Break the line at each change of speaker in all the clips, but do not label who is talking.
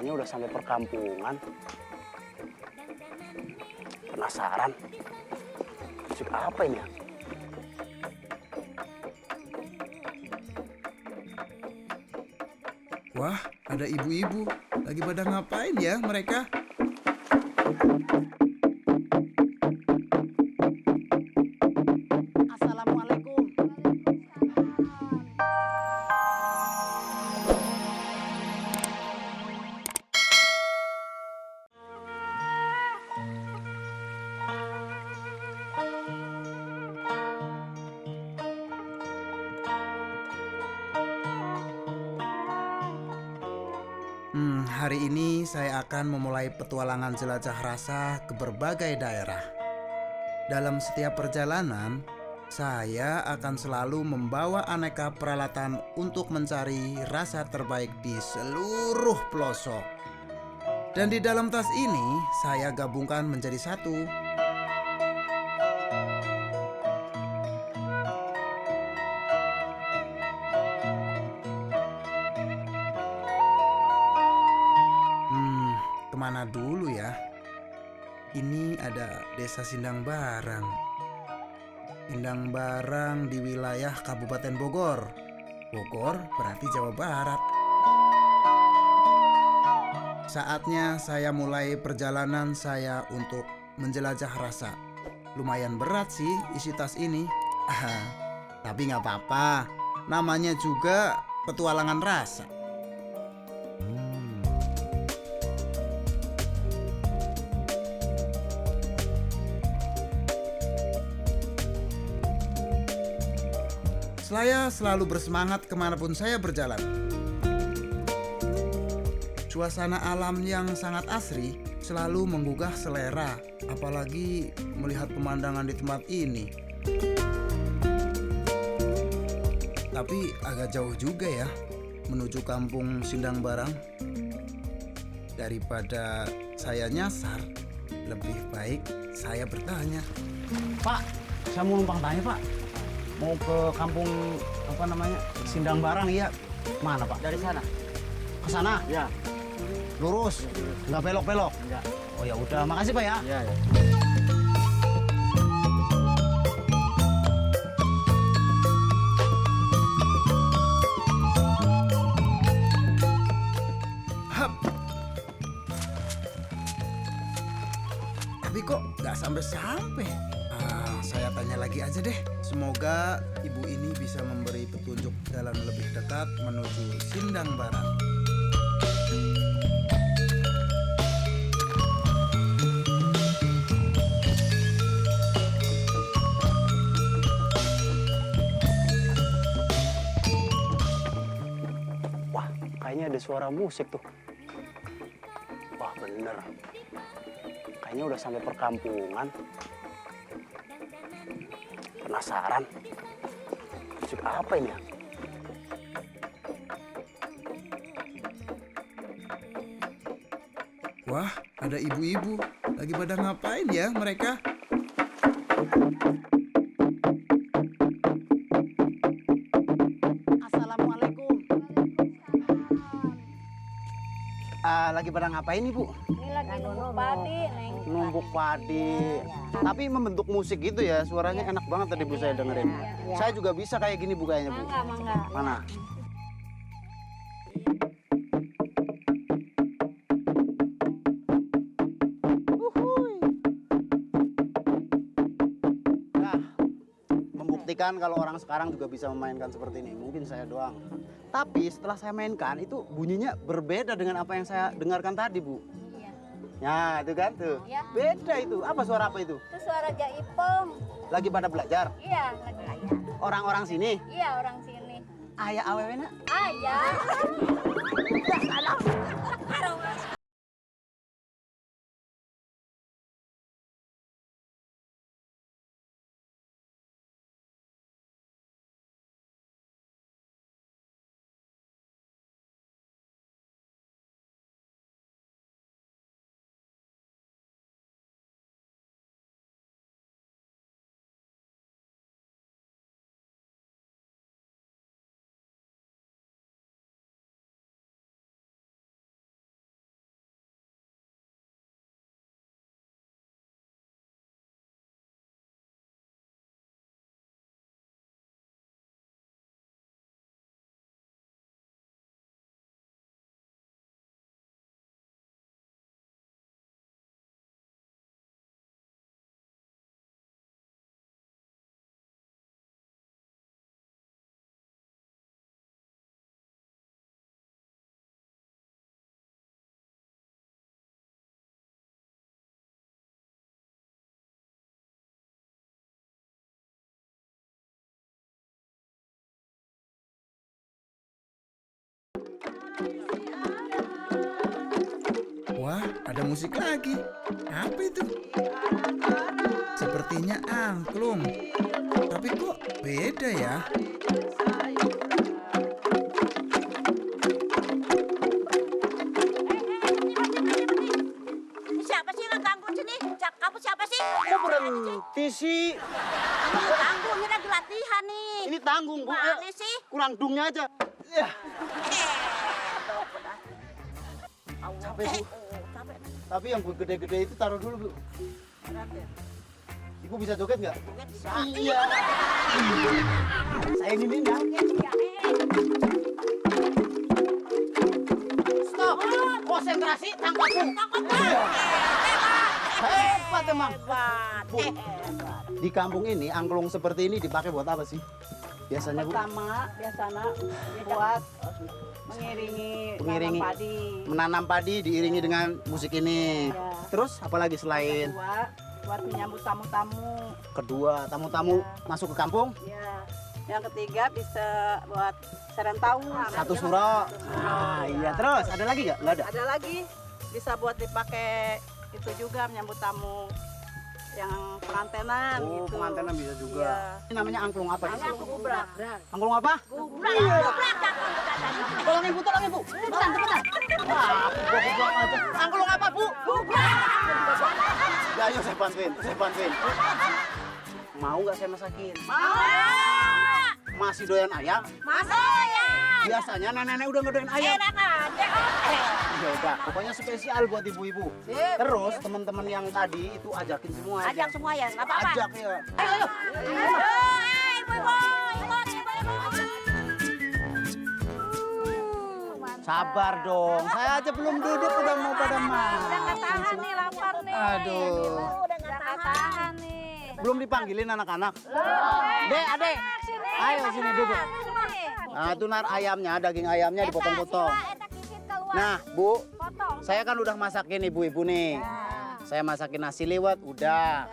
Kayaknya udah sampai perkampungan. Penasaran? Musik apa ini ya?
Wah, ada ibu-ibu. Lagi pada ngapain ya mereka?
Assalamualaikum.
Hari ini saya akan memulai petualangan jelajah rasa ke berbagai daerah. Dalam setiap perjalanan, saya akan selalu membawa aneka peralatan untuk mencari rasa terbaik di seluruh pelosok. Dan di dalam tas ini, saya gabungkan menjadi satu. Kemana dulu ya? Ini ada Desa Sindang Barang. Sindang Barang di wilayah Kabupaten Bogor. Bogor berarti Jawa Barat. Saatnya saya mulai perjalanan saya untuk menjelajah rasa. Lumayan berat sih isi tas ini. Tapi nggak apa-apa. Namanya juga petualangan rasa. Saya selalu bersemangat kemanapun saya berjalan. Suasana alam yang sangat asri selalu menggugah selera, apalagi melihat pemandangan di tempat ini. Tapi agak jauh juga ya menuju kampung Sindang Barang. Daripada saya nyasar, lebih baik saya bertanya.
Pak, saya mau numpang tanya, Pak. Mau ke kampung Sindang Barang, iya. Mana, Pak?
Dari sana?
Ke sana?
Ya.
Lurus? Nggak belok-belok?
Enggak.
Oh ya udah, makasih Pak ya.
Ya, ya.
Hap. Tapi kok nggak sampai-sampai? Saya tanya lagi aja deh. Semoga ibu ini bisa memberi petunjuk jalan lebih dekat menuju Sindang Barang.
Wah, kayaknya ada suara musik tuh. Wah, bener. Kayaknya udah sampai perkampungan. Penasaran? Musik apa ini ya?
Wah, ada ibu-ibu. Lagi pada ngapain ya mereka?
Assalamualaikum. Lagi pada ngapain nih, Bu?
Ini lagi numbuk padi, Neng.
Numbuk padi. Tapi membentuk musik gitu ya, suaranya enak banget tadi Bu saya dengerin. Saya juga bisa kayak gini Bu kayaknya, Bu.
Mangga, mangga.
Mana? Nah, membuktikan kalau orang sekarang juga bisa memainkan seperti ini. Mungkin saya doang. Tapi setelah saya mainkan itu bunyinya berbeda dengan apa yang saya dengarkan tadi, Bu.
Iya.
Ya, itu kan tuh.
Ya.
Beda itu. Apa suara apa itu?
Itu suara jaipong.
Lagi pada belajar.
Iya, lagi ayah.
Orang-orang sini.
Iya, orang sini.
Ayah awewena.
Ayah.
Ya, salah.
Wah, ada musik lagi. Apa itu? Sepertinya angklung. Tapi kok beda ya?
Siapa sih yang ganggu sini? Kamu siapa sih?
Kok berhenti sih?
Kamu ganggu, ini lagi latihan nih.
Ini tanggung, Bu.
Mana
Ayo,
sih?
kurang dungnya aja. Ya,
Capek,
Bu.
Capek.
Tapi yang gede-gede itu taruh dulu, Bu. Ibu bisa joget nggak? Iya. Saya ini ya. Stop. Konsentrasi, tangkap, Bu. Iya. Hebat emang. Bu, di kampung ini angklung seperti ini dipakai buat apa sih? Biasanya, Bu?
Pertama biasanya buat mengiringi
Mengiringi.
tanam padi.
Menanam padi diiringi dengan musik ini.
Ya.
Terus apalagi selain
Kedua buat menyambut tamu-tamu.
kedua tamu-tamu masuk ke kampung?
Ya. Yang ketiga bisa buat serentau.
Satu suro. Ah, iya. Terus ada lagi nggak? Nggak ada.
Ada lagi bisa buat dipakai itu juga menyambut tamu yang pengantenan
Oh,
gitu.
pengantenan bisa juga.
Iya.
Ini namanya angklung apa? Di sini?
Gubrak.
Angklung apa? Tolongin, Bu, tolongin, Bu. Cepetan, cepetan. Wah, gua aja. Angklung apa, Bu? Ya, ayo saya bantuin. Mau nggak saya masakin? Masih doyan ayam?
Masa ya?
Biasanya nenek-nenek udah ngedoyan ayam.
Enak aja.
Ya udah, pokoknya spesial buat ibu-ibu. Terus teman-teman yang tadi itu ajakin semua. aja.
Ajak semua ya, nggak apa-apa.
Ajak ya.
Ayo. Ibu-ibu, ikut.
Sabar dong, saya aja belum duduk udah mau pada makan.
Tahan nih, lapar nih.
Aduh,
Udah nggak tahan.
Tahan nih.
belum dipanggilin anak-anak. Dek, adek, ayo sini duduk. Nah, itu nar ayamnya, daging ayamnya dipotong-potong. Nah, Bu,
Potong.
saya kan udah masakin ibu-ibu nih. Saya masakin nasi liwet, udah.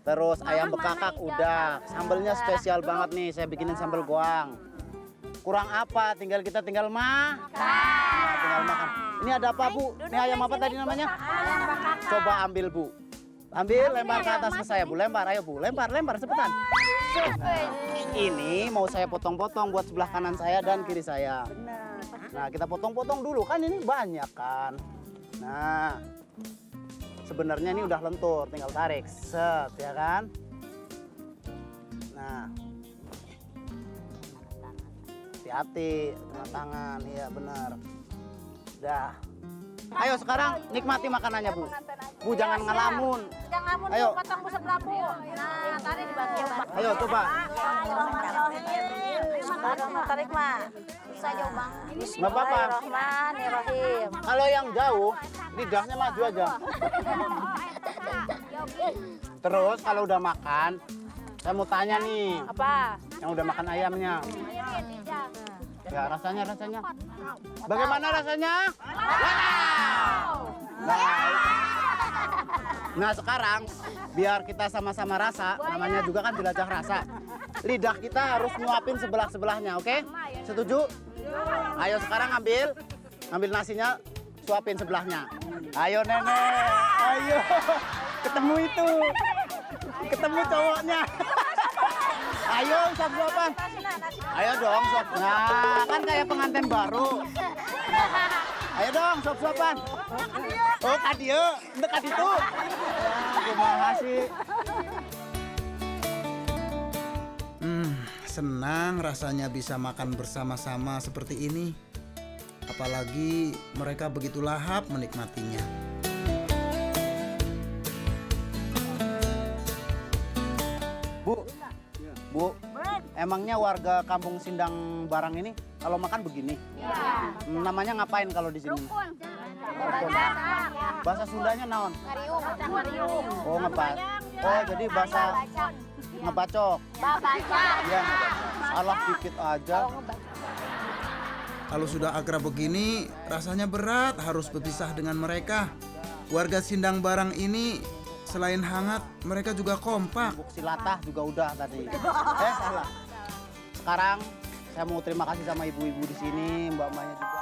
Terus ayam bekakak, udah. Sambelnya spesial banget nih, saya bikinin sambal goang. Kurang apa? Tinggal tinggal makan. Tinggal makan. Ini ada apa, Bu? Ini ayam apa tadi namanya? Coba ambil, Bu. Ambil, lempar ke atas ke saya, Bu. Lempar, ayo, Bu. Lempar, cepetan. Ini mau saya potong-potong buat sebelah kanan saya dan kiri saya. Nah, kita potong-potong dulu. Kan ini banyak kan. Nah, sebenarnya ini udah lentur. Tinggal tarik. Set, ya kan? Nah. Hati-hati, kena tangan. Iya, benar. Udah. Ayo sekarang nikmati makanannya, Bu. Bu, jangan ngelamun.
Jangan ngelamun,
Ayo.
potong busuk labu. Nah, tarik dibantu.
Ayo, coba.
Tarik mah. Bisa jauh bang.
Nggak apa-apa.
Bismillahirrahmanirrahim.
Kalau yang jauh, lidahnya maju aja. Terus kalau udah makan, saya mau tanya nih,
Apa?
yang udah makan ayamnya. Ya, rasanya. Bagaimana rasanya? Wow! Nah, sekarang biar kita sama-sama rasa, namanya juga kan jelajah rasa. Lidah kita harus nyuapin sebelah-sebelahnya, oke? Setuju? Ayo sekarang ambil nasinya, suapin sebelahnya. Ayo nenek, ayo. Ketemu itu. Ketemu cowoknya. Ayo suap-suapan. Ayo dong suap. Nah, kan kayak pengantin baru. Ayo dong suap-suapan. Oh, kadio, untuk kaditu. Ya, terima kasih.
Senang rasanya bisa makan bersama-sama seperti ini. Apalagi mereka begitu lahap menikmatinya.
Bu, emangnya warga Kampung Sindang Barang ini kalau makan begini?
Iya.
Namanya ngapain kalau di sini? Bahasa Sundanya naon? Oh, Oh, jadi bahasa ngebacok. Iya, ngebacok. Salah dikit aja.
Kalau sudah akrab begini, rasanya berat harus berpisah dengan mereka. Warga Sindang Barang ini selain hangat, mereka juga kompak.
Buk silatah juga udah tadi. Salah. Sekarang saya mau terima kasih sama ibu-ibu di sini, mbak-mbaknya juga.